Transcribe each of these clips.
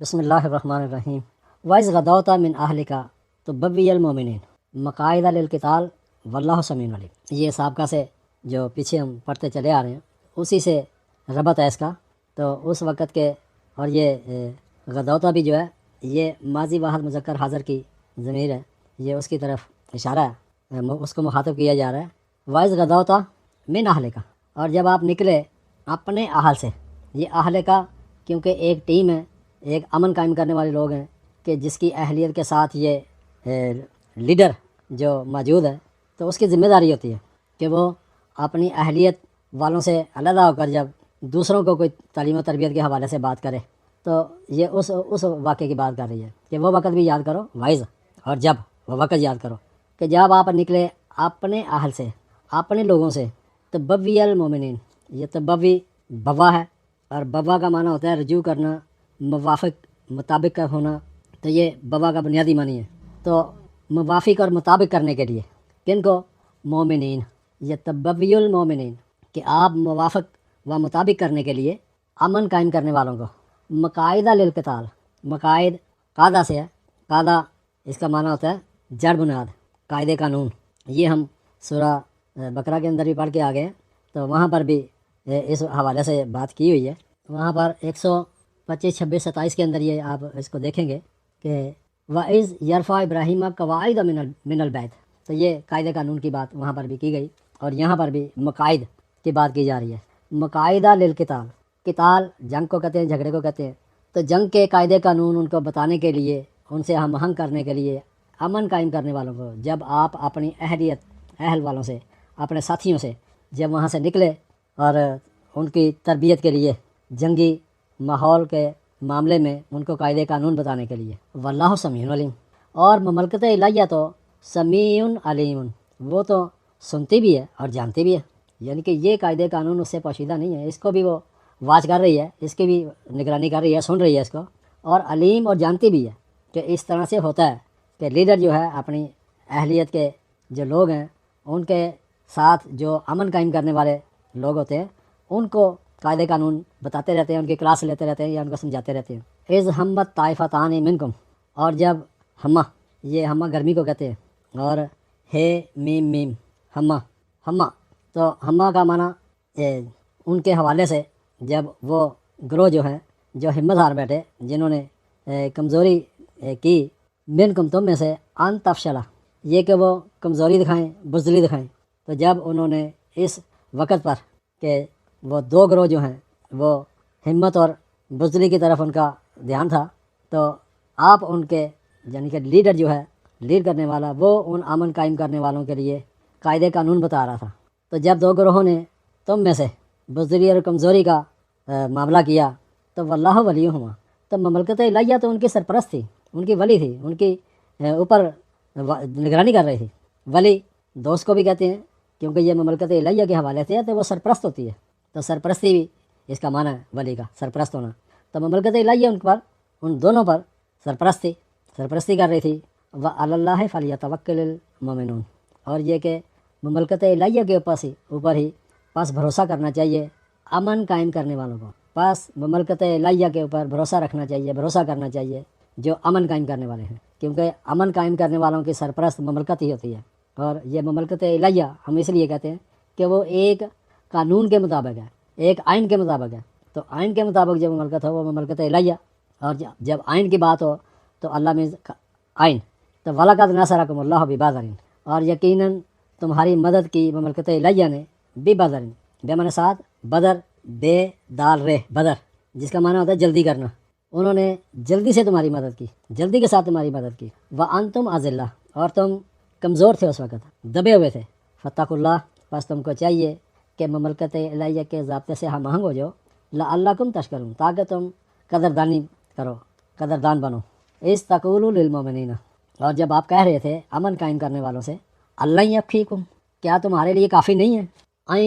بسم اللہ الرحمن الرحیم وَإِذْ غَدَوْتَ مِنْ أَهْلِكَ تُبَوِّئُ الْمُؤْمِنِينَ مقاعد للقتال واللہ سمیع علیم۔ یہ سابقہ سے جو پیچھے ہم پڑھتے چلے آ رہے ہیں اسی سے ربط ہے اس کا۔ تو اس وقت کے اور یہ غدوتا بھی جو ہے یہ ماضی واحد مذکر حاضر کی ضمیر ہے، یہ اس کی طرف اشارہ ہے، اس کو مخاطب کیا جا رہا ہے۔ وَإِذْ غَدَوْتَ مِنْ أَهْلِكَ، اور جب آپ نکلے اپنے اہل سے۔ یہ اہل کا کیونکہ ایک ٹیم ہے، ایک امن قائم کرنے والے لوگ ہیں کہ جس کی اہلیت کے ساتھ یہ لیڈر جو موجود ہے تو اس کی ذمہ داری ہوتی ہے کہ وہ اپنی اہلیت والوں سے علیحدہ ہو کر جب دوسروں کو کوئی تعلیم و تربیت کے حوالے سے بات کرے تو یہ اس واقعے کی بات کر رہی ہے کہ وہ وقت بھی یاد کرو وائز، اور جب وہ وقت یاد کرو کہ جب آپ نکلے اپنے اہل سے، اپنے لوگوں سے۔ تبوی المومنین، یہ تبوی بوا ہے، اور بوا کا معنی ہوتا ہے رجوع کرنا، موافق مطابق کا ہونا۔ تو یہ بوا کا بنیادی معنی ہے۔ تو موافق اور مطابق کرنے کے لیے کن کو؟ مومنین۔ یہ تبوی المومنین کہ آپ موافق و مطابق کرنے کے لیے امن قائم کرنے والوں کو۔ مقاعدہ للقتال، مقاعد قاعدہ سے ہے، قاعدہ اس کا معنی ہوتا ہے جڑ بنیاد، قاعدے قانون۔ یہ ہم سورہ بقرہ کے اندر بھی پڑھ کے آ گئے ہیں، تو وہاں پر بھی اس حوالے سے بات کی ہوئی ہے۔ وہاں پر 125، 26، 27 کے اندر یہ آپ اس کو دیکھیں گے کہ وَإِذْ يَرْفَعُ إِبْرَاهِيمَ الْقَوَاعِدَ مِنَ الْبَيْتِ، تو یہ قاعدے قانون کی بات وہاں پر بھی کی گئی، اور یہاں پر بھی مقاعد کی بات کی جا رہی ہے۔ مقاعدہ للقتال، قتال جنگ کو کہتے ہیں، جھگڑے کو کہتے ہیں۔ تو جنگ کے قاعدے قانون ان کو بتانے کے لیے، ان سے ہم آہنگ کرنے کے لیے، امن قائم کرنے والوں کو جب آپ اپنی اہل والوں سے، اپنے ساتھیوں سے جب وہاں سے نکلے اور ان کی تربیت کے لیے، جنگی ماحول کے معاملے میں ان کو قاعدے قانون بتانے کے لیے۔ واللہ سمیع علیم، اور مملکت الہیہ تو سمیع علیم، وہ تو سنتی بھی ہے اور جانتی بھی ہے، یعنی کہ یہ قاعدے قانون اس سے پوشیدہ نہیں ہے، اس کو بھی وہ واچ کر رہی ہے، اس کی بھی نگرانی کر رہی ہے، سن رہی ہے اس کو، اور علیم اور جانتی بھی ہے کہ اس طرح سے ہوتا ہے کہ لیڈر جو ہے اپنی اہلیت کے جو لوگ ہیں ان کے ساتھ جو امن قائم کرنے والے لوگ ہوتے ہیں ان کو قاعدے قانون بتاتے رہتے ہیں، ان کی کلاس لیتے رہتے ہیں یا ان کو سمجھاتے رہتے ہیں۔ اذ ہمت طائفتان منکم، اور جب ہمہ، یہ ہمہ گرمی کو کہتے ہیں، اور ہے میم میم ہمہ، تو ہمہ کا معنی ان کے حوالے سے جب وہ گروہ جو ہیں جو ہمت ہار بیٹھے، جنہوں نے کمزوری کی، منکم تم میں سے، ان تفشلا، یہ کہ وہ کمزوری دکھائیں، بزدلی دکھائیں۔ تو جب انہوں نے اس وقت پر کہ وہ دو گروہ جو ہیں وہ ہمت اور بزدلی کی طرف ان کا دھیان تھا، تو آپ ان کے یعنی کہ لیڈر جو ہے، لیڈ کرنے والا، وہ ان امن قائم کرنے والوں کے لیے قاعدے قانون بتا رہا تھا۔ تو جب دو گروہوں نے تم میں سے بزدلی اور کمزوری کا معاملہ کیا تو واللہ ولیہما، تو مملکت الہیہ تو ان کی سرپرست تھی، ان کی ولی تھی، ان کی اوپر نگرانی کر رہی تھی۔ ولی دوست کو بھی کہتے ہیں کیونکہ یہ مملکت الہیہ کے حوالے سے ہے تو وہ سرپرست ہوتی ہے، تو سرپرستی بھی اس کا معنی ہے ولی کا، سرپرست ہونا۔ تو مملکت الہیہ ان دونوں پر سرپرستی کر رہی تھی۔ وعلی اللہ فلیتوکل المؤمنون، اور یہ کہ مملکت الہیہ کے اوپر ہی پس بھروسہ کرنا چاہیے امن قائم کرنے والوں کو، پس مملکت الہیہ کے اوپر بھروسہ رکھنا چاہیے، بھروسہ کرنا چاہیے جو امن قائم کرنے والے ہیں، کیونکہ امن قائم کرنے والوں کی سرپرست مملکت ہی ہوتی ہے۔ اور یہ مملکت الہیہ ہم اس لیے کہتے ہیں کہ وہ ایک قانون کے مطابق ہے، ایک آئین کے مطابق ہے۔ تو آئین کے مطابق جو مملکت ہو وہ مملکت الہیہ، اور جب آئین کی بات ہو تو اللہ میں آئین، تو وَلَقَدْ نَصَرَكُمُ اللَّهُ بِبَدْرٍ، اور یقیناً تمہاری مدد کی مملکت الہیہ نے بِبَدْرٍ، بے معنی ساتھ، بدر، بے دال رہ، بدر، جس کا معنی ہوتا ہے جلدی کرنا۔ انہوں نے جلدی سے تمہاری مدد کی، جلدی کے ساتھ تمہاری مدد کی۔ وَأَنْتُمْ أَذِلَّةٌ، اور تم کمزور تھے اس وقت، دبے ہوئے تھے۔ فَاتَّقُوا اللَّهَ، پس تم کو چاہیے کہ مملکت الہیہ کے ضابطے سے ہم آہنگ ہو جاؤ، لعلکم تشکرون، تاکہ تم قدردانی کرو، قدردان بنو۔ اذ تقولوا للمؤمنین، اور جب آپ کہہ رہے تھے امن قائم کرنے والوں سے، اللہ یکفیکم، کیا تمہارے لیے کافی نہیں ہے، ان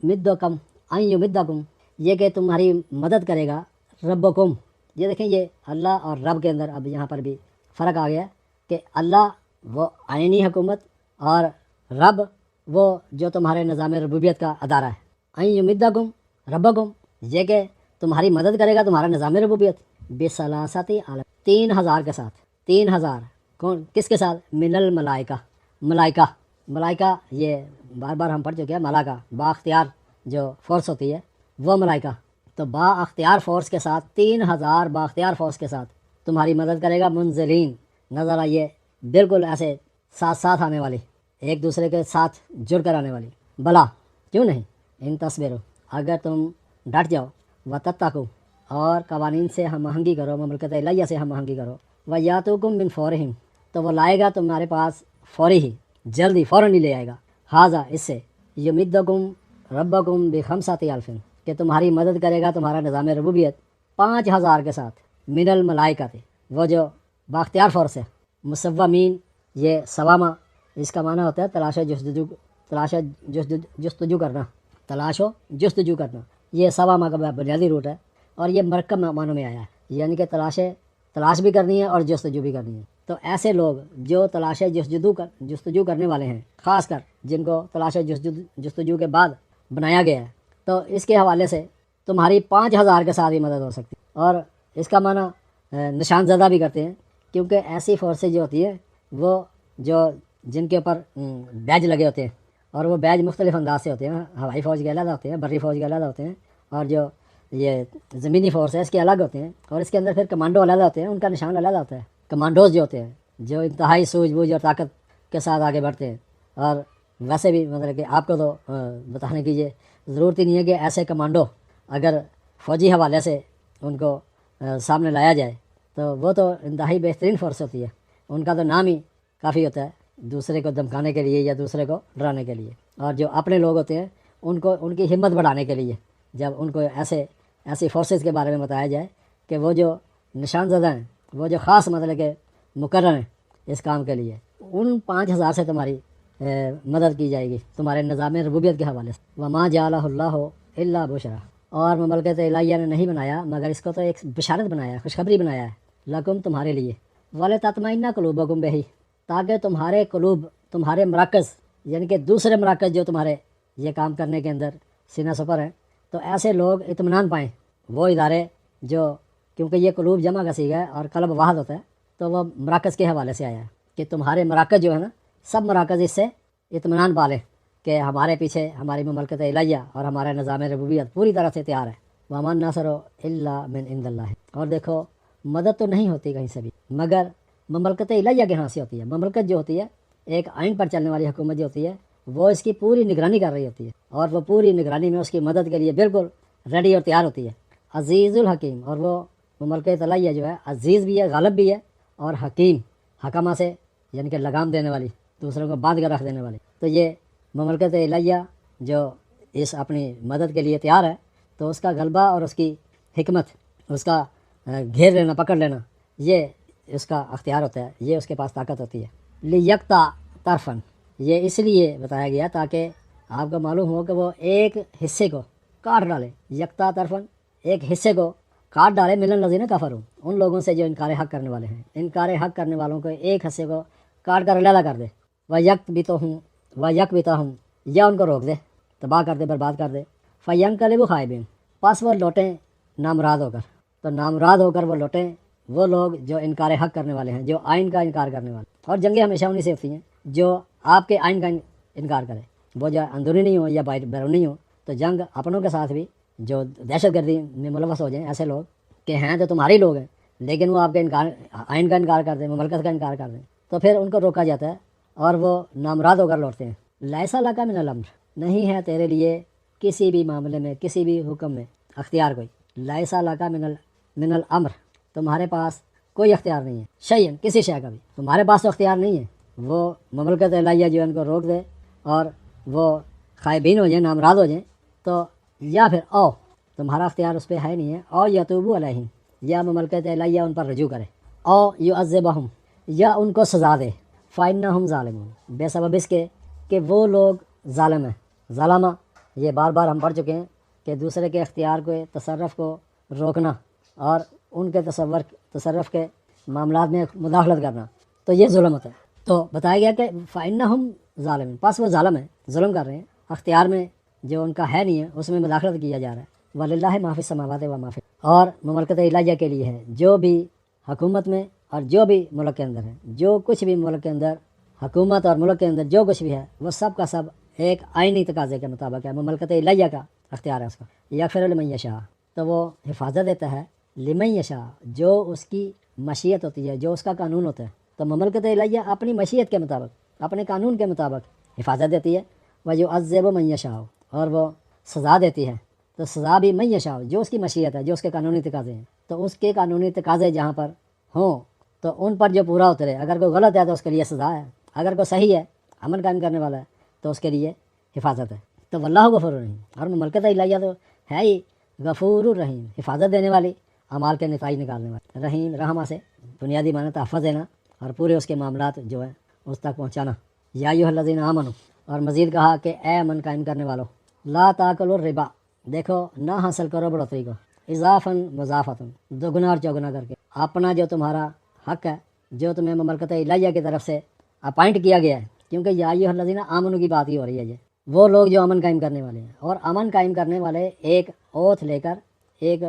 یمدکم، یہ کہ تمہاری مدد کرے گا، ربکم، یہ دیکھیں یہ اللہ اور رب کے اندر اب یہاں پر بھی فرق آ گیا کہ اللہ وہ آئینی حکومت اور رب وہ جو تمہارے نظام ربوبیت کا ادارہ ہے۔ ان یمدکم ربکم، یہ کہ تمہاری مدد کرے گا تمہارا نظام ربوبیت بثلاثت عالم 3000 کے ساتھ. 3000 کون کس کے ساتھ؟ من الملائکہ ملائکہ. ملائکہ یہ بار بار ہم پڑھ چکے ہیں. ملائکہ با اختیار جو فورس ہوتی ہے وہ ملائکہ. تو با اختیار فورس کے ساتھ 3000 با اختیار فورس کے ساتھ تمہاری مدد کرے گا. منزلین نظر آئیے بالکل ایسے ساتھ ساتھ آنے والی, ایک دوسرے کے ساتھ جڑ کر آنے والی. بلا کیوں نہیں, ان تصویروں اگر تم ڈٹ جاؤ وتتقوا اور قوانین سے ہم آہنگی کرو, مملکت الہیہ سے ہم آہنگی کرو. ویاتوکم من فورہم تو وہ لائے گا تمہارے پاس فوری ہی, جلدی فوراً ہی لے آئے گا. ہاذا اس سے یمدکم ربکم بخمسۃ الف کہ تمہاری مدد کرے گا تمہارا نظام ربوبیت 5000 کے ساتھ. من الملائکہ وہ جو باختیار فورس ہے. مسومین یہ سوامہ اس کا معنی ہوتا ہے تلاش و جستجو, جستجو کرنا, تلاش و جستجو کرنا. یہ سوامہ کا بنیادی روٹ ہے اور یہ مرکب معنوں میں آیا ہے, یعنی کہ تلاش بھی کرنی ہے اور جستجو بھی کرنی ہے. تو ایسے لوگ جو تلاش جستجو کرنے والے ہیں, خاص کر جن کو تلاش جستجو کے بعد بنایا گیا ہے, تو اس کے حوالے سے تمہاری 5000 کے ساتھ ہی مدد ہو سکتی ہے. اور اس کا معنی نشان زدہ بھی کرتے ہیں, کیونکہ ایسی فورسیں جو ہوتی ہیں وہ جو جن کے اوپر بیج لگے ہوتے ہیں, اور وہ بیج مختلف انداز سے ہوتے ہیں. ہوائی فوج کے علیحدہ ہوتے ہیں, بری فوج کے علیحدہ ہوتے ہیں, اور جو یہ زمینی فورس ہے اس کے الگ ہوتے ہیں, اور اس کے اندر پھر کمانڈو علیحدہ ہوتے ہیں, ان کا نشان علیحدہ ہوتا ہے. کمانڈوز جو ہوتے ہیں جو انتہائی سوجھ بوجھ اور طاقت کے ساتھ آگے بڑھتے ہیں. اور ویسے بھی مطلب کہ آپ کو تو بتانے کی یہ ضرورت ہی نہیں ہے کہ ایسے کمانڈو اگر فوجی حوالے سے ان کو سامنے لایا جائے تو وہ تو انتہائی بہترین فورس ہوتی ہے. ان کا تو نام ہی کافی ہوتا ہے دوسرے کو دھمکانے کے لیے یا دوسرے کو ڈرانے کے لیے. اور جو اپنے لوگ ہوتے ہیں ان کو ان کی ہمت بڑھانے کے لیے جب ان کو ایسی فورسز کے بارے میں بتایا جائے کہ وہ جو نشان زدہ ہیں, وہ جو خاص مطلب کہ مقرر ہیں اس کام کے لیے, ان 5000 سے تمہاری مدد کی جائے گی تمہارے نظام ربوبیت کے حوالے سے. وما جعلہ اللہ الا بشرا اور مملکت الہیہ نے نہیں بنایا مگر اس کو تو ایک بشارت بنایا ہے, خوشخبری بنایا ہے. لکم تمہارے لیے, ولتطمئن قلوبکم بہ تاکہ تمہارے قلوب تمہارے مراکز یعنی کہ دوسرے مراکز جو تمہارے یہ کام کرنے کے اندر سینہ سپر ہیں, تو ایسے لوگ اطمینان پائیں. وہ ادارے جو کیونکہ یہ قلوب جمع کا صیغہ ہے اور قلب واحد ہوتا ہے, تو وہ مراکز کے حوالے سے آیا ہے کہ تمہارے مراکز جو ہے نا سب مراکز اس سے اطمینان پالیں کہ ہمارے پیچھے ہماری مملکت الہیہ اور ہمارا نظام ربوبیت پوری طرح سے تیار ہے. وَمَا النَّصْرُ إِلَّا مِنْ عِنْدِ اللَّهِ اور دیکھو مدد تو نہیں ہوتی کہیں سے بھی مگر مملکت الہیہ کے ہاں سے ہوتی ہے. مملکت جو ہوتی ہے ایک آئین پر چلنے والی حکومت جو ہوتی ہے وہ اس کی پوری نگرانی کر رہی ہوتی ہے, اور وہ پوری نگرانی میں اس کی مدد کے لیے بالکل ریڈی اور تیار ہوتی ہے. عزیز الحکیم اور وہ مملکت الہیہ جو ہے عزیز بھی ہے, غالب بھی ہے, اور حکیم حکمہ سے یعنی کہ لگام دینے والی, دوسروں کو باندھ کر رکھ دینے والی. تو یہ مملکت الہیہ جو اس اپنی مدد کے لیے تیار ہے تو اس کا غلبہ اور اس کی حکمت, اس کا گھیر لینا, پکڑ لینا, یہ اس کا اختیار ہوتا ہے, یہ اس کے پاس طاقت ہوتی ہے. لیکتا طرفن یہ اس لیے بتایا گیا تاکہ آپ کو معلوم ہو کہ وہ ایک حصے کو کاٹ ڈالے. یکتا طرفن ایک حصے کو کاٹ ڈالے. من الذین کفروا ان لوگوں سے جو انکار حق کرنے والے ہیں, انکار حق کرنے والوں کو ایک حصے کو کاٹ کر علیحدہ کر دے. وَيَكْبِتَهُمْ یا ان کو روک دے, تباہ کر دے, برباد کر دے. فَيَنْقَلِبُوا خَائِبِينَ پس وہ لوٹیں نامراد ہو کر. تو نامراد ہو کر وہ لوٹیں وہ لوگ جو انکار حق کرنے والے ہیں, جو آئین کا انکار کرنے والے. اور جنگیں ہمیشہ انہی سے ہوتی ہیں جو آپ کے آئین کا انکار کرے, وہ جو اندرونی ہو یا بیرونی ہو. تو جنگ اپنوں کے ساتھ بھی جو دہشت گردی میں ملوث ہو جائیں ایسے لوگ کہ ہیں تو تمہارے لوگ ہیں لیکن وہ آپ کے آئین کا انکار کر دیں, مملکت کا انکار کر دیں, تو پھر ان کو روکا جاتا ہے اور وہ نامراد ہو کر لوٹتے ہیں. لیسا لکا من الامر نہیں ہے تیرے لیے کسی بھی معاملے میں, کسی بھی حکم میں اختیار کوئی. لیسا لکا من الامر تمہارے پاس کوئی اختیار نہیں ہے. شیئن کسی شے کا بھی تمہارے پاس تو اختیار نہیں ہے. وہ مملکت الہیہ جو ان کو روک دے اور وہ خائبین ہو جائیں, نامراد ہو جائیں, تو یا پھر او تمہارا اختیار اس پہ ہے نہیں ہے, او یتوبوا علیہم یا مملکت الہیہ ان پر رجوع کرے, او یعذبہم یا ان کو سزا دے. فإنہم ظالمون بے سبب اس کے کہ وہ لوگ ظالم ہیں. ظالمہ یہ بار بار ہم پڑھ چکے ہیں کہ دوسرے کے اختیار کو, تصرف کو روکنا اور ان کے تصرف کے معاملات میں مداخلت کرنا, تو یہ ظلم ہوتا ہے. تو بتایا گیا کہ فإنہم ظالمون پس وہ ظالم ہیں, ظلم کر رہے ہیں. اختیار میں جو ان کا ہے نہیں ہے اس میں مداخلت کیا جا رہا ہے. وللہ ما فی السماوات و ما فی، اور مملکت الہیہ کے لیے ہے جو بھی حکومت میں اور جو بھی ملک کے اندر ہے، جو کچھ بھی ملک کے اندر حکومت اور ملک کے اندر جو کچھ بھی ہے وہ سب کا سب ایک آئینی تقاضے کے مطابق ہے، مملکت الہیہ کا اختیار ہے اس کا۔ یغفر لمن یشاء، تو وہ حفاظت دیتا ہے لمن یشاء، جو اس کی مشیت ہوتی ہے، جو اس کا قانون ہوتا ہے۔ تو مملکت الہیہ اپنی مشیت کے مطابق، اپنے قانون کے مطابق حفاظت دیتی ہے۔ ویعذب من یشاء، اور وہ سزا دیتی ہے، تو سزا بھی من یشاء، جو اس کی مشیت ہے، جو اس کے قانونی تقاضے ہیں، تو اس کے قانونی تقاضے جہاں پر ہوں تو ان پر جو پورا اترے، اگر کوئی غلط ہے تو اس کے لیے سزا ہے، اگر کوئی صحیح ہے، امن قائم کرنے والا ہے، تو اس کے لیے حفاظت ہے۔ تو واللہ غفور الرحیم، اور مملکت الہیہ تو ہے ہی غفور الرحیم، حفاظت دینے والی، اعمال کے نتائج نکالنے والی، رحیم رحمہ سے بنیادی معنی تحفظ دینا اور پورے اس کے معاملات جو ہے اس تک پہنچانا۔ یا ایھا الذین آمنوا، اور مزید کہا کہ اے امن قائم کرنے والو، لا تاکلوا الربا، دیکھو نہ حاصل کرو بڑھوتری کو، اضافاً مضافۃ، دوگنا اور چوگنا کر کے، اپنا جو تمہارا حق ہے، جو تمہیں مملکت الہیہ کی طرف سے اپائنٹ کیا گیا ہے، کیونکہ یا ایھا الذین آمنوا کی بات ہی ہو رہی ہے، یہ وہ لوگ جو امن قائم کرنے والے ہیں، اور امن قائم کرنے والے ایک اوتھ لے کر، ایک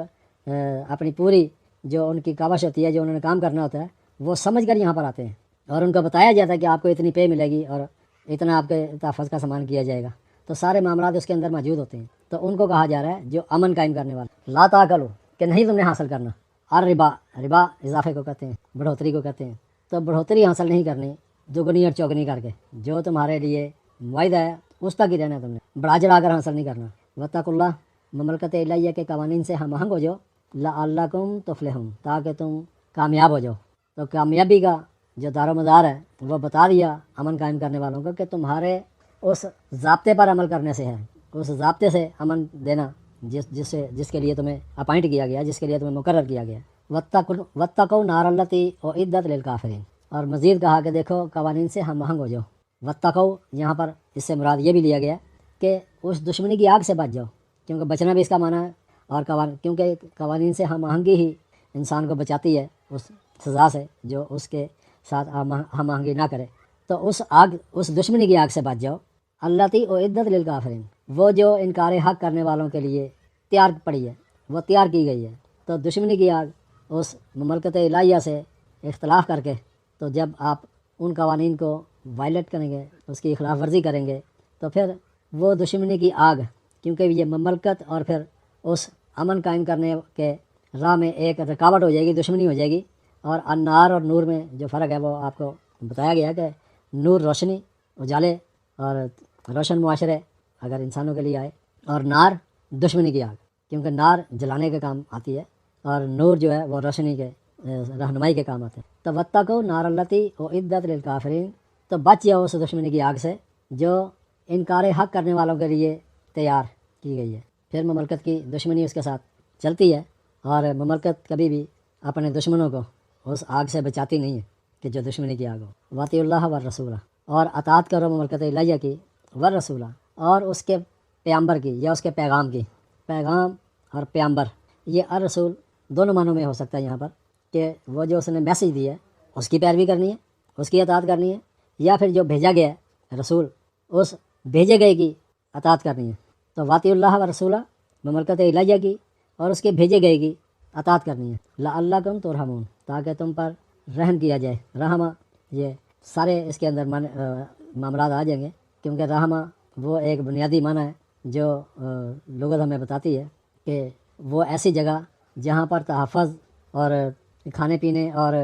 اپنی پوری جو ان کی کاوش ہوتی ہے، جو انہوں نے کام کرنا ہوتا ہے، وہ سمجھ کر یہاں پر آتے ہیں، اور ان کو بتایا جاتا ہے کہ آپ کو اتنی پے ملے گی اور اتنا آپ کے تحفظ کا سامان کیا جائے گا، تو سارے معاملات اس کے اندر موجود ہوتے ہیں۔ تو ان کو کہا جا رہا ہے جو امن قائم کرنے والے، لا تاکلوا، کہ نہیں تم نے حاصل کرنا، الربا، ربا اضافے کو کہتے ہیں، بڑھوتری کو کہتے ہیں، تو بڑھوتری حاصل نہیں کرنی دگنی اور چوگنی کر کے، جو تمہارے لیے معاہدہ ہے اس تک ہی رہنا ہے، تم نے بڑھا چڑھا کر حاصل نہیں کرنا۔ واتقوا اللہ، مملکت الہیہ کے قوانین سے ہم آہنگ ہو جاؤ، لعلکم تفلحون، تاکہ تم کامیاب ہو جاؤ۔ تو کامیابی کا جو دار و مدار ہے وہ بتا دیا امن قائم کرنے والوں کو، کہ تمہارے اس ضابطے پر عمل کرنے سے ہے، اس ضابطے سے امن دینا جس کے لیے تمہیں اپائنٹ کیا گیا، جس کے لیے تمہیں مقرر کیا گیا۔ واتقوا نار التی اعدت للکافرین، اور مزید کہا کہ دیکھو قوانین سے ہم آہنگ ہو جاؤ۔ واتقوا، یہاں پر اس سے مراد یہ بھی لیا گیا کہ اس دشمنی کی آگ سے بچ جاؤ، کیونکہ بچنا بھی اس کا معنی ہے، اور کیونکہ قوانین سے ہم آہنگی ہی انسان کو بچاتی ہے اس سزا سے جو اس کے ساتھ ہم آہنگی نہ کرے۔ تو اس دشمنی کی آگ سے بچ جاؤ، التی اعدت للکافرین، وہ جو انکار حق کرنے والوں کے لیے تیار پڑی ہے، وہ تیار کی گئی ہے۔ تو دشمنی کی آگ اس مملکت الہیہ سے اختلاف کر کے، تو جب آپ ان قوانین کو وائلیٹ کریں گے، اس کی خلاف ورزی کریں گے، تو پھر وہ دشمنی کی آگ، کیونکہ یہ مملکت اور پھر اس امن قائم کرنے کے راہ میں ایک رکاوٹ ہو جائے گی، دشمنی ہو جائے گی۔ اور انار اور نور میں جو فرق ہے وہ آپ کو بتایا گیا کہ نور روشنی، اجالے اور روشن معاشرے اگر انسانوں کے لیے آئے، اور نار دشمنی کی آگ، کیونکہ نار جلانے کے کام آتی ہے، اور نور جو ہے وہ روشنی کے رہنمائی کے کام آتے ہیں۔ تو واتقوا نار التی اعدت للکافرین، تو بچ جاؤ اس دشمنی کی آگ سے جو انکار حق کرنے والوں کے لیے تیار کی گئی ہے۔ پھر مملکت کی دشمنی اس کے ساتھ چلتی ہے، اور مملکت کبھی بھی اپنے دشمنوں کو اس آگ سے بچاتی نہیں ہے کہ جو دشمنی کی آگ ہو۔ واطیعوا اللہ والرسول، اور اطاعت کرو مملکت الہیہ کی، والرسول، اور اس کے پیغمبر کی یا اس کے پیغام کی۔ پیغام اور پیغمبر، یہ الرسول دونوں معنوں میں ہو سکتا ہے یہاں پر، کہ وہ جو اس نے میسیج دی ہے اس کی پیروی کرنی ہے، اس کی اطاعت کرنی ہے، یا پھر جو بھیجا گیا ہے رسول، اس بھیجے گئے کی اطاعت کرنی ہے۔ تو واطیعوا اللہ والرسول، مملکت الہیہ کی اور اس کے بھیجے گئے کی اطاعت کرنی ہے، لعلکم ترحمون، تاکہ تم پر رحم کیا جائے۔ رحمہ، یہ سارے اس کے اندر معاملات آ جائیں گے، کیونکہ رحمہ وہ ایک بنیادی معنی ہے جو لغت ہمیں بتاتی ہے کہ وہ ایسی جگہ جہاں پر تحفظ اور کھانے پینے اور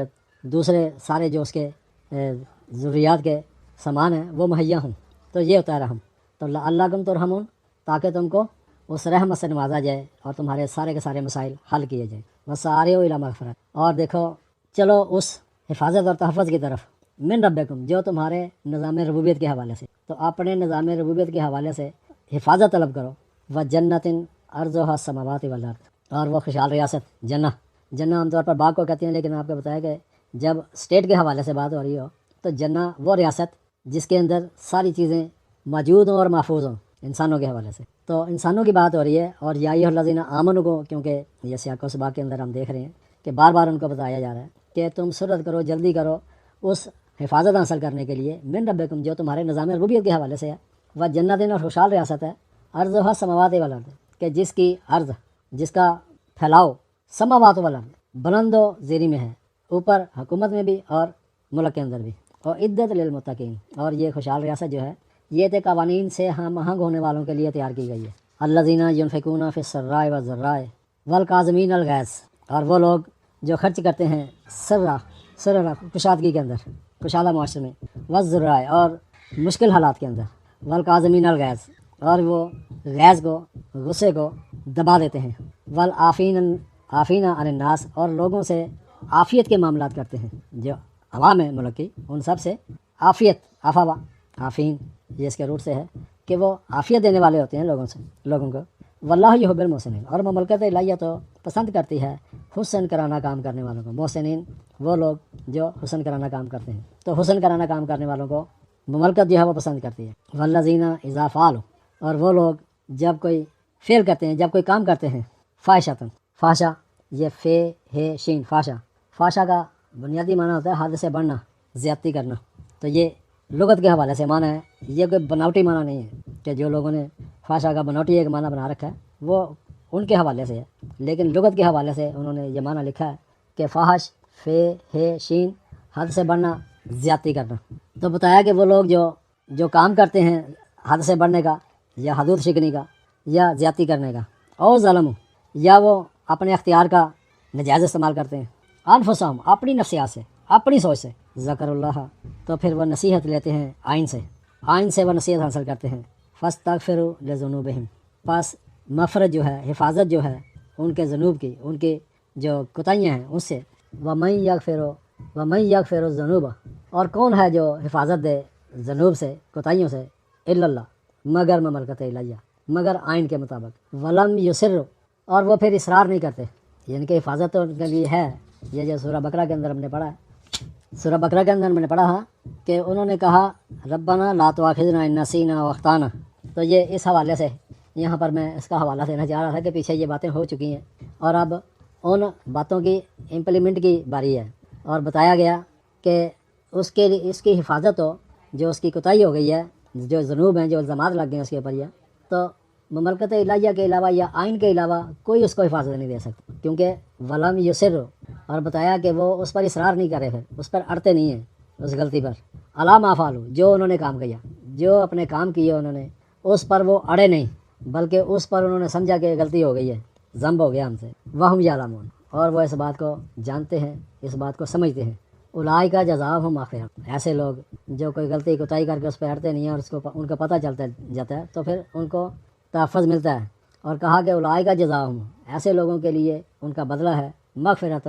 دوسرے سارے جو اس کے ضروریات کے سامان ہیں وہ مہیا ہوں، تو یہ ہوتا ہے رحم۔ تو لعلکم ترحمون، تاکہ تم کو اس رحمت سے نوازا جائے اور تمہارے سارے کے سارے مسائل حل کیے جائیں۔ وسارعوا الی مغفرۃ، اور دیکھو چلو اس حفاظت اور تحفظ کی طرف، من ربکم، جو تمہارے نظام ربوبیت کے حوالے سے، تو اپنے نظام ربوبیت کے حوالے سے حفاظت طلب کرو۔ وجنۃ عرضھا السماوات والارض، اور وہ خوشحال ریاست جنہ، جنہ عام طور پر باغ کو کہتے ہیں، لیکن آپ کو بتایا کہ جب اسٹیٹ کے حوالے سے بات ہو رہی ہو تو جنہ وہ ریاست جس کے اندر ساری چیزیں موجود ہوں اور محفوظ ہوں انسانوں کے حوالے سے۔ تو انسانوں کی بات ہو رہی ہے، اور یا ایھا الذین آمنوا کو، کیونکہ یہ سیاق و سباق کے اندر ہم دیکھ رہے ہیں کہ بار بار ان کو بتایا جا رہا ہے کہ تم سرعت کرو، جلدی کرو اس حفاظت حاصل کرنے کے لیے، من ربکم، جو تمہارے نظام ربوبیت کے حوالے سے ہے، وہ جنت، اور خوشحال ریاست ہے، عرضھا السماوات والارض، کہ جس کی عرض جس کا پھیلاؤ سماوات والارض بلند و زیریں میں ہے، اوپر حکومت میں بھی اور ملک کے اندر بھی، اور عدت للمتقین، اور یہ خوشحال ریاست جو ہے یہ تو قوانین سے ہم آہنگ ہونے والوں کے لیے تیار کی گئی ہے۔ الذین ینفقون فی السراء والضراء والکاظمین الغیظ، اور وہ لوگ جو خرچ کرتے ہیں سرا کشادگی کے اندر، کشادہ معاشرے میں، والضراء اور مشکل حالات کے اندر، والکاظمین الغیظ اور وہ غیظ کو، غصے کو دبا دیتے ہیں، والعافین عن الناس اور لوگوں سے عافیت کے معاملات کرتے ہیں، جو عوام ہے ملک کی ان سب سے عافیت، عفوا عافین یہ اس کے روٹ سے ہے کہ وہ عافیت دینے والے ہوتے ہیں لوگوں کو۔ واللہ یحب المحسنین، اور مملکت الہیہ تو پسند کرتی ہے حسن کرانہ کام کرنے والوں کو۔ محسنین وہ لوگ جو حسن کرانہ کام کرتے ہیں، تو حسن کرانہ کام کرنے والوں کو مملکت جو ہے وہ پسند کرتی ہے۔ والذین اذا فعلوا، اور وہ لوگ جب کوئی فعل کرتے ہیں، جب کوئی کام کرتے ہیں، فاحشۃ، فحشہ یہ فے ہے شین، فحشہ کا بنیادی معنی ہوتا ہے حد سے بڑھنا، زیادتی کرنا، تو یہ لغت کے حوالے سے معنی ہے، یہ کوئی بناوٹی معنی نہیں ہے کہ جو لوگوں نے فحشہ کا بناوٹی ایک معنی بنا رکھا ہے وہ ان کے حوالے سے ہے، لیکن لغت کے حوالے سے انہوں نے یہ معنی لکھا ہے کہ فحش فے ہے شین حد سے بڑھنا، زیادتی کرنا۔ تو بتایا کہ وہ لوگ جو کام کرتے ہیں حد سے بڑھنے کا یا حدود شکنی کا یا زیادتی کرنے کا، اور ظلم، یا وہ اپنے اختیار کا نجائز استعمال کرتے ہیں، انفسہم اپنی نفسیات سے، اپنی سوچ سے، ذکر اللہ تو پھر وہ نصیحت لیتے ہیں آئین سے وہ نصیحت حاصل کرتے ہیں، فاستغفروا لذنوبہم، پس مغفرت جو ہے، حفاظت جو ہے ان کے ذنوب کی، ان کی جو کوتاہیاں ہیں اس سے، وَمَن یغفر الذنوب، اور کون ہے جو حفاظت دے ذنوب سے، کوتاہیوں سے، الا اللہ، مگر مملکت الہیہ، مگر آئین کے مطابق، ولم یصروا، اور وہ پھر اصرار نہیں کرتے، یعنی کہ حفاظت تو ان کے لیے ہے۔ یہ جو سورہ بقرہ کے اندر ہم نے پڑھا ہے، سورہ بقرہ کے اندر میں نے پڑھا کہ انہوں نے کہا ربنا لا تؤاخذنا ان نسینا واخطانا، تو یہ اس حوالے سے یہاں پر میں اس کا حوالہ دینا چاہ رہا تھا کہ پیچھے یہ باتیں ہو چکی ہیں اور اب ان باتوں کی امپلیمنٹ کی باری ہے، اور بتایا گیا کہ اس کی حفاظت ہو، جو اس کی کوتاہی ہو گئی ہے، جو ذنوب ہیں، جو الزامات لگ گئے ہیں اس کے اوپر، یہ تو مملکت الہیہ کے علاوہ یا آئین کے علاوہ کوئی اس کو حفاظت نہیں دے سکتا، کیونکہ ولم یصر، اور بتایا کہ وہ اس پر اصرار نہیں کرے، پھر اس پر اڑتے نہیں ہیں اس غلطی پر، علی ما فعلوا، جو انہوں نے کام کیا، جو اپنے کام کیے انہوں نے اس پر وہ اڑے نہیں، بلکہ اس پر انہوں نے سمجھا کہ غلطی ہو گئی ہے، ذنب ہو گیا ہم سے، وہم یعلمون، اور وہ اس بات کو جانتے ہیں، اس بات کو سمجھتے ہیں، اولئک جزاؤہم مغفرۃ، ایسے لوگ جو کوئی غلطی کوتاہی کر کے اس پہ ہٹتے نہیں ہیں اور اس کو ان کو پتہ چلتا جاتا ہے تو پھر ان کو تحفظ ملتا ہے، اور کہا کہ اولئک جزاؤہم، ایسے لوگوں کے لیے ان کا بدلہ ہے، مغفرۃ،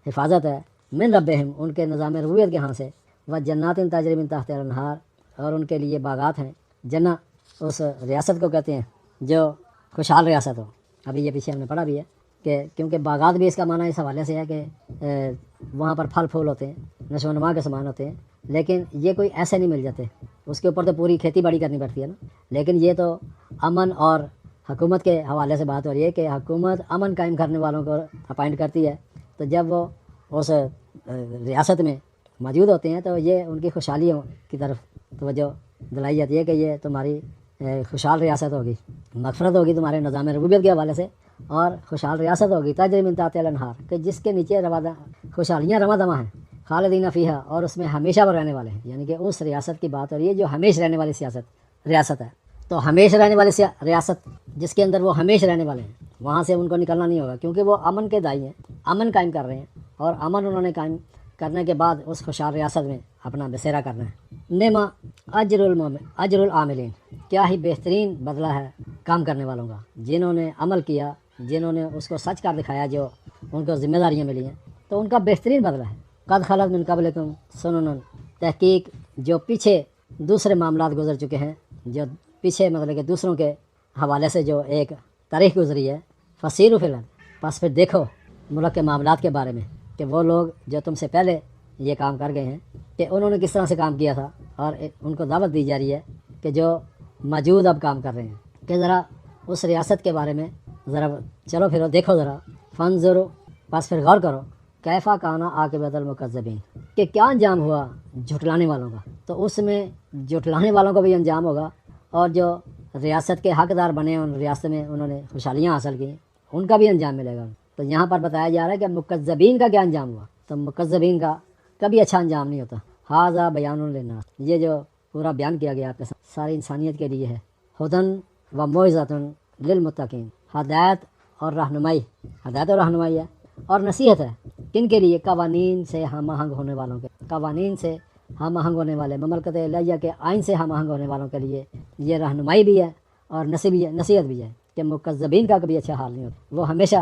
حفاظت ہے، من ربہم، ان کے نظام ربوبیت کے ہاں سے، وجنات تجری من تحتہا الانہار، اور ان کے لیے باغات ہیں، جنہ اس ریاست کو کہتے ہیں جو خوشحال ریاست ہو، ابھی یہ پیچھے ہم نے پڑھا بھی ہے کہ کیونکہ باغات بھی اس کا معنی اس حوالے سے ہے کہ وہاں پر پھل پھول ہوتے ہیں، نشو و نما کے سامان ہوتے ہیں، لیکن یہ کوئی ایسے نہیں مل جاتے، اس کے اوپر تو پوری کھیتی باڑی کرنی پڑتی ہے نا، لیکن یہ تو امن اور حکومت کے حوالے سے بات ہو رہی ہے کہ حکومت امن قائم کرنے والوں کو اپائنٹ کرتی ہے، تو جب وہ اس ریاست میں موجود ہوتے ہیں تو یہ ان کی خوشحالیوں کی طرف توجہ دلائی جاتی ہے کہ یہ تمہاری خوشحال ریاست ہوگی، مغفرت ہوگی تمہارے نظام ربوبیت کے حوالے سے، اور خوشحال ریاست ہوگی تجری من تحتہا الانہار، کہ جس کے نیچے خوشحالیاں رواں دواں ہیں، خالدین فیہا، اور اس میں ہمیشہ وہ رہنے والے ہیں، یعنی کہ اس ریاست کی بات ہو رہی ہے جو ہمیشہ رہنے والی ریاست ہے، تو ہمیشہ رہنے والی ریاست جس کے اندر وہ ہمیشہ رہنے والے ہیں، وہاں سے ان کو نکلنا نہیں ہوگا، کیونکہ وہ امن کے داعی ہیں، امن قائم کر رہے ہیں، اور امن انہوں نے قائم کرنے کے بعد اس خوشحال ریاست میں اپنا بسیرا کرنا ہے۔ نعم اجر العاملین، کیا ہی بہترین بدلہ ہے کام کرنے والوں کا، جنہوں نے عمل کیا، جنہوں نے اس کو سچ کر دکھایا، جو ان کو ذمہ داریاں ملی ہیں، تو ان کا بہترین بدلہ ہے۔ قد خلت من قبلکم سنن، تحقیق جو پیچھے دوسرے معاملات گزر چکے ہیں، جو پیچھے مطلب کہ دوسروں کے حوالے سے جو ایک تاریخ گزری ہے، فسیروا فی الارض، پس پھر دیکھو ملک کے معاملات کے بارے میں کہ وہ لوگ جو تم سے پہلے یہ کام کر گئے ہیں کہ انہوں نے کس طرح سے کام کیا تھا، اور ان کو دعوت دی جا رہی ہے کہ جو موجود اب کام کر رہے ہیں کہ ذرا اس ریاست کے بارے میں ذرا چلو پھرو، دیکھو ذرا، فانظروا، پس پھر غور کرو، کیفا کان عاقبۃ المکذبین، کہ کیا انجام ہوا جھٹلانے والوں کا، تو اس میں جھٹلانے والوں کا بھی انجام ہوگا، اور جو ریاست کے حقدار بنے ان ریاست میں انہوں نے خوشحالیاں حاصل کی ان کا بھی انجام ملے گا۔ تو یہاں پر بتایا جا رہا ہے کہ مکذبین کا کیا انجام ہوا، تو مکذبین کا کبھی اچھا انجام نہیں ہوتا۔ ھذا بیان للناس، یہ جو پورا بیان کیا گیا آپ کے ساتھ ساری انسانیت کے لیے ہے۔ ہدن و موعظۃ للمتقین، ہدایت اور رہنمائی، ہدایت اور رہنمائی ہے، اور نصیحت ہے کن کے لیے؟ قوانین سے ہم آہنگ ہونے والوں کے، قوانین سے ہم آہنگ ہونے والے، مملکت الہیہ کے آئین سے ہم آہنگ ہونے والوں کے لیے یہ رہنمائی بھی ہے اور نصیحت بھی ہے کہ مکذبین کا کبھی اچھا حال نہیں ہوتا، وہ ہمیشہ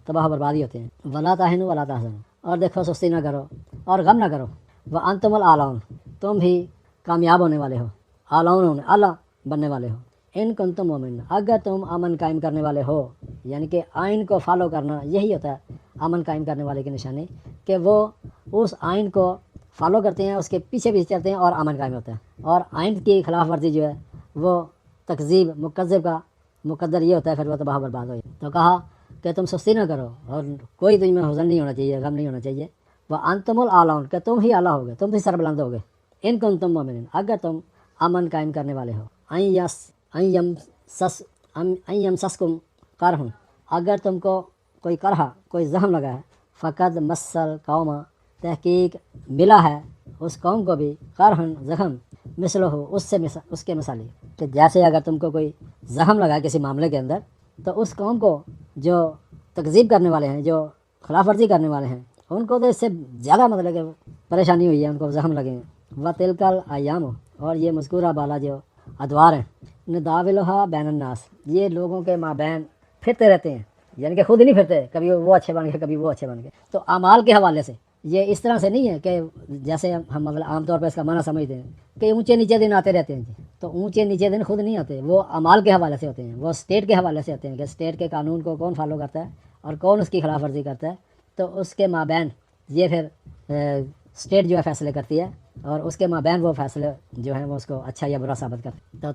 تباہ و بربادی ہوتے ہیں۔ ولا تہنوا ولا تحزنوا، اور دیکھو سستی نہ کرو اور غم نہ کرو، وانتم الاعلون، تم بھی کامیاب ہونے والے ہو، اعلون اعلیٰ بننے والے ہو، ان کنتم مومنین، اگر تم امن قائم کرنے والے ہو، یعنی کہ آئین کو فالو کرنا یہی ہوتا ہے امن قائم کرنے والے کی نشانی، کہ وہ اس آئین کو فالو کرتے ہیں، اس کے پیچھے پیچھے چلتے ہیں اور امن قائم ہوتا ہے۔ اور آئین کی خلاف ورزی جو ہے وہ تکذیب، مکذب کا مقدر یہ ہوتا ہے، پھر وہ تباہ برباد ہو جائے۔ تو کہا کہ تم سستی نہ کرو اور کوئی تم میں حزن نہیں ہونا چاہیے، غم نہیں ہونا چاہیے۔ وانتم الاعلون، کہ تم ہی اعلیٰ ہوگے، تم بھی سربلند ہوگے، ان کنتم مومنین، اگر تم امن قائم کرنے والے ہو۔ این یمسسکم قرح، اگر تم کو کوئی قرح، کوئی زخم لگا ہے، فقد مسل قوم، تحقیق ملا ہے اس قوم کو بھی، قرح زخم، مثل ہو اس کے مثالی، کہ جیسے اگر تم کو کوئی زخم لگا ہے کسی معاملے کے اندر، تو اس قوم کو جو تکذیب کرنے والے ہیں، جو خلاف ورزی کرنے والے ہیں، ان کو تو اس سے زیادہ مطلب کہ پریشانی ہوئی ہے، ان کو زخم لگے ہیں۔ وَتِلْكَ الْأَيَّامُ، اور یہ مذکورہ بالا جو ادوار ہیں، نداولھا بین الناس، یہ لوگوں کے مابین پھرتے رہتے ہیں، یعنی کہ خود نہیں پھرتے، کبھی وہ اچھے بن گئے کبھی وہ اچھے بن گئے۔ تو اعمال کے حوالے سے یہ اس طرح سے نہیں ہے کہ جیسے ہم مطلب عام طور پر اس کا معنی سمجھتے ہیں کہ اونچے نیچے دن آتے رہتے ہیں جی، تو اونچے نیچے دن خود نہیں آتے، وہ اعمال کے حوالے سے ہوتے ہیں، وہ اسٹیٹ کے حوالے سے ہوتے ہیں کہ اسٹیٹ کے قانون کو کون فالو کرتا ہے اور کون اس کی خلاف ورزی کرتا ہے، تو اس کے مابین یہ پھر اسٹیٹ جو ہے فیصلے کرتی ہے، اور اس کے مابین وہ فیصلے جو ہیں وہ اس کو اچھا یا برا ثابت کرتے ہیں۔ تو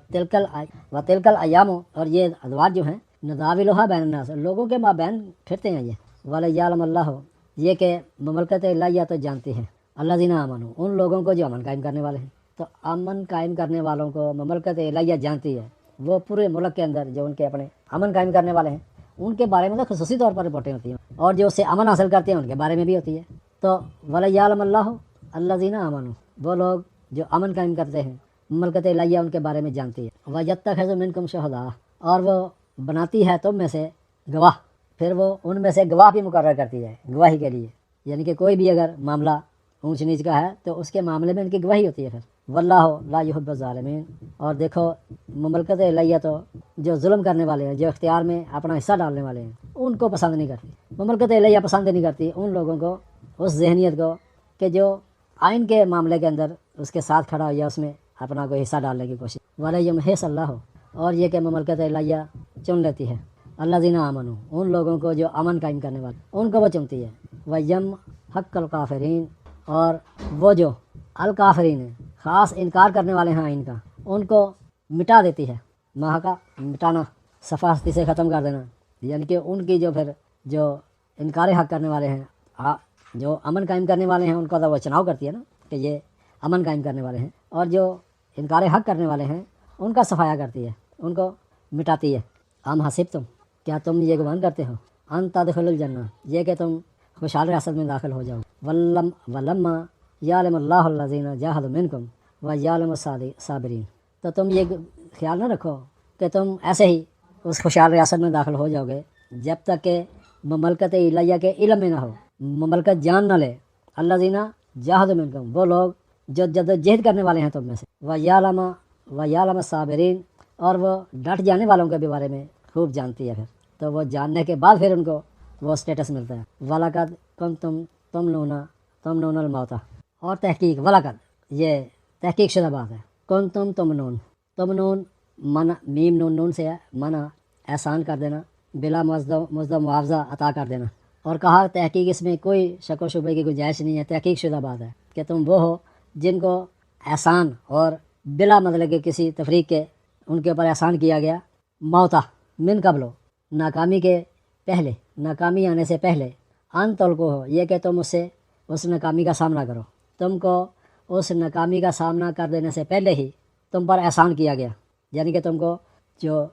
تلکل ایام، اور یہ ادوار جو ہیں، نداولھا بین الناس، لوگوں کے مابین پھرتے ہیں یہ۔ وَلِیَعْلَمَ اللّٰهُ، یہ کہ مملکت الہیہ تو جانتی ہے، الذین آمنوا، ان لوگوں کو جو امن قائم کرنے والے ہیں۔ تو امن قائم کرنے والوں کو مملکت الہیہ جانتی ہے، وہ پورے ملک کے اندر جو ان کے اپنے امن قائم کرنے والے ہیں ان کے بارے میں تو خصوصی طور پر رپورٹیں ہوتی ہیں، اور جو اس سے امن حاصل کرتے ہیں ان کے بارے میں بھی ہوتی ہے۔ تو وَلِیَعْلَمَ اللّٰهُ الذین آمنوا، وہ لوگ جو امن قائم کرتے ہیں، مملکت الہیہ ان کے بارے میں جانتی ہے۔ وَیَتَّخِذُ مِنکُم شُہَداء، اور وہ بناتی ہے تم میں سے گواہ، پھر وہ ان میں سے گواہ بھی مقرر کرتی ہے گواہی کے لیے، یعنی کہ کوئی بھی اگر معاملہ اونچ نیچ کا ہے تو اس کے معاملے میں ان کی گواہی ہوتی ہے پھر۔ واللہ لا یحب الظالمین، اور دیکھو مملکت الہیہ تو جو ظلم کرنے والے ہیں، جو اختیار میں اپنا حصہ ڈالنے والے ہیں، ان کو پسند نہیں کرتی۔ مملکت الہیہ پسند نہیں کرتی ان لوگوں کو، اس ذہنیت کو کہ جو آئین کے معاملے کے اندر اس کے ساتھ کھڑا ہو یا اس میں اپنا کوئی حصہ ڈالنے کی کوشش۔ وَلَیُمْحِصَ اللّٰهُ، اور یہ کہ مملکت الہیہ چن لیتی ہے الذین آمنوا، ان لوگوں کو جو امن قائم کرنے والے ان کو وہ چنتی ہے۔ وَیَمْحَقَ الْکَافِرِینَ، اور وہ جو الکافرین ہیں، خاص انکار کرنے والے ہیں آئین کا، ان کو مٹا دیتی ہے۔ محقا، مٹانا، صفحہ ہستی سے ختم کر دینا، یعنی کہ ان کی جو پھر جو انکار حق کرنے والے ہیں، جو امن قائم کرنے والے ہیں، ان کا تو وہ چناؤ کرتی ہے نا کہ یہ امن قائم کرنے والے ہیں، اور جو انکار حق کرنے والے ہیں ان کا صفایا کرتی ہے، ان کو مٹاتی ہے۔ ام حسبتم، کیا تم یہ گمان کرتے ہو، ان تدخلوا الجنہ، یہ کہ تم خوشحال ریاست میں داخل ہو جاؤ، ولما یعلم اللہ الذین جاہدوا منکم ویعلم الصابرین، تو تم یہ خیال نہ رکھو کہ تم ایسے ہی اس خوشحال ریاست میں داخل ہو جاؤ گے جب تک کہ مملکت الہیہ کے علم میں نہ ہو، مملکت جان نہ لے۔ الذین جاہدوا منکم، وہ لوگ جو جدوجہد کرنے والے ہیں تم میں سے، ویعلم الصابرین، اور وہ ڈٹ جانے والوں کے بھی بارے میں خوب جانتی ہے پھر، تو وہ جاننے کے بعد پھر ان کو وہ اسٹیٹس ملتا ہے۔ وَلَقَدْ كُنْتُمْ تَمْنُونَ الْمَوْتَ، اور تحقیق، وَلَقَدْ یہ تحقیق شدہ بات ہے، کنتم تمنون منع، میم نون نون سے ہے، منع احسان کر دینا، بلا مزد معاوضہ عطا کر دینا، اور کہا تحقیق اس میں کوئی شک و شبے کی گنجائش نہیں ہے، تحقیق شدہ بات ہے کہ تم وہ ہو جن کو احسان اور بلا مطلب کہ کسی تفریق کے ان کے اوپر احسان کیا گیا، موتا من قبلو، ناکامی کے پہلے، ناکامی آنے سے پہلے، ان تلقو ہو، یہ کہ تم اس ناکامی کا سامنا کرو، تم کو اس ناکامی کا سامنا کر دینے سے پہلے ہی تم پر احسان کیا گیا، یعنی کہ تم کو جو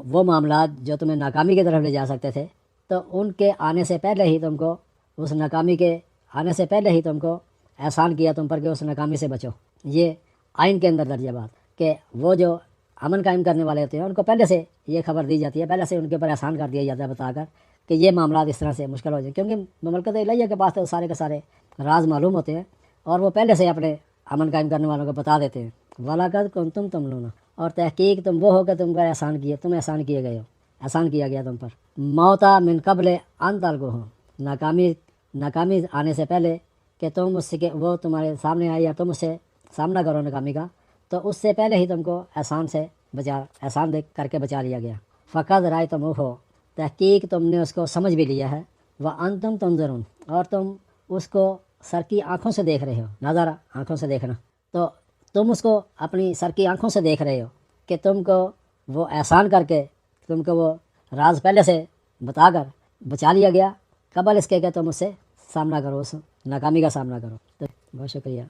وہ معاملات جو تمہیں ناکامی کی طرف لے جا سکتے تھے تو ان کے آنے سے پہلے ہی تم کو اس ناکامی کے آنے سے پہلے ہی تم کو احسان کیا تم پر کہ اس ناکامی سے بچو۔ یہ آئین کے اندر درج ہے بات کہ وہ جو امن قائم کرنے والے ہوتے ہیں ان کو پہلے سے یہ خبر دی جاتی ہے، پہلے سے ان کے اوپر احسان کر دیا جاتا ہے بتا کر کہ یہ معاملات اس طرح سے مشکل ہو جائیں، کیونکہ مملکت الہیہ کے پاس تو سارے کے سارے راز معلوم ہوتے ہیں اور وہ پہلے سے اپنے امن قائم کرنے والوں کو بتا دیتے ہیں۔ وَلَقَدْ كُنْتُمْ تَمْنُونَ، اور تحقیق تم وہ ہو کہ تم کا احسان کیے گئے ہو، احسان کیا گیا تم پر۔ موتا من قبل ان تلقوہ، ناکامی آنے سے پہلے کہ تم اس کے وہ تمہارے سامنے آئی یا تم اس سے سامنا کرو ناکامی کا، تو اس سے پہلے ہی تم کو احسان دیکھ کر کے بچا لیا گیا۔ فقط رائے تم ہو، تحقیق تم نے اس کو سمجھ بھی لیا ہے۔ وَأَنْتُمْ تنظرون، اور تم اس کو سر کی آنکھوں سے دیکھ رہے ہو، نظر آنکھوں سے دیکھنا، تو تم اس کو اپنی سر کی آنکھوں سے دیکھ رہے ہو کہ تم کو وہ احسان کر کے تم کو وہ راز پہلے سے بتا کر بچا لیا گیا قبل اس کے کہ تم اس سے سامنا کرو، اس ناکامی کا سامنا کرو۔ تو بہت شکریہ۔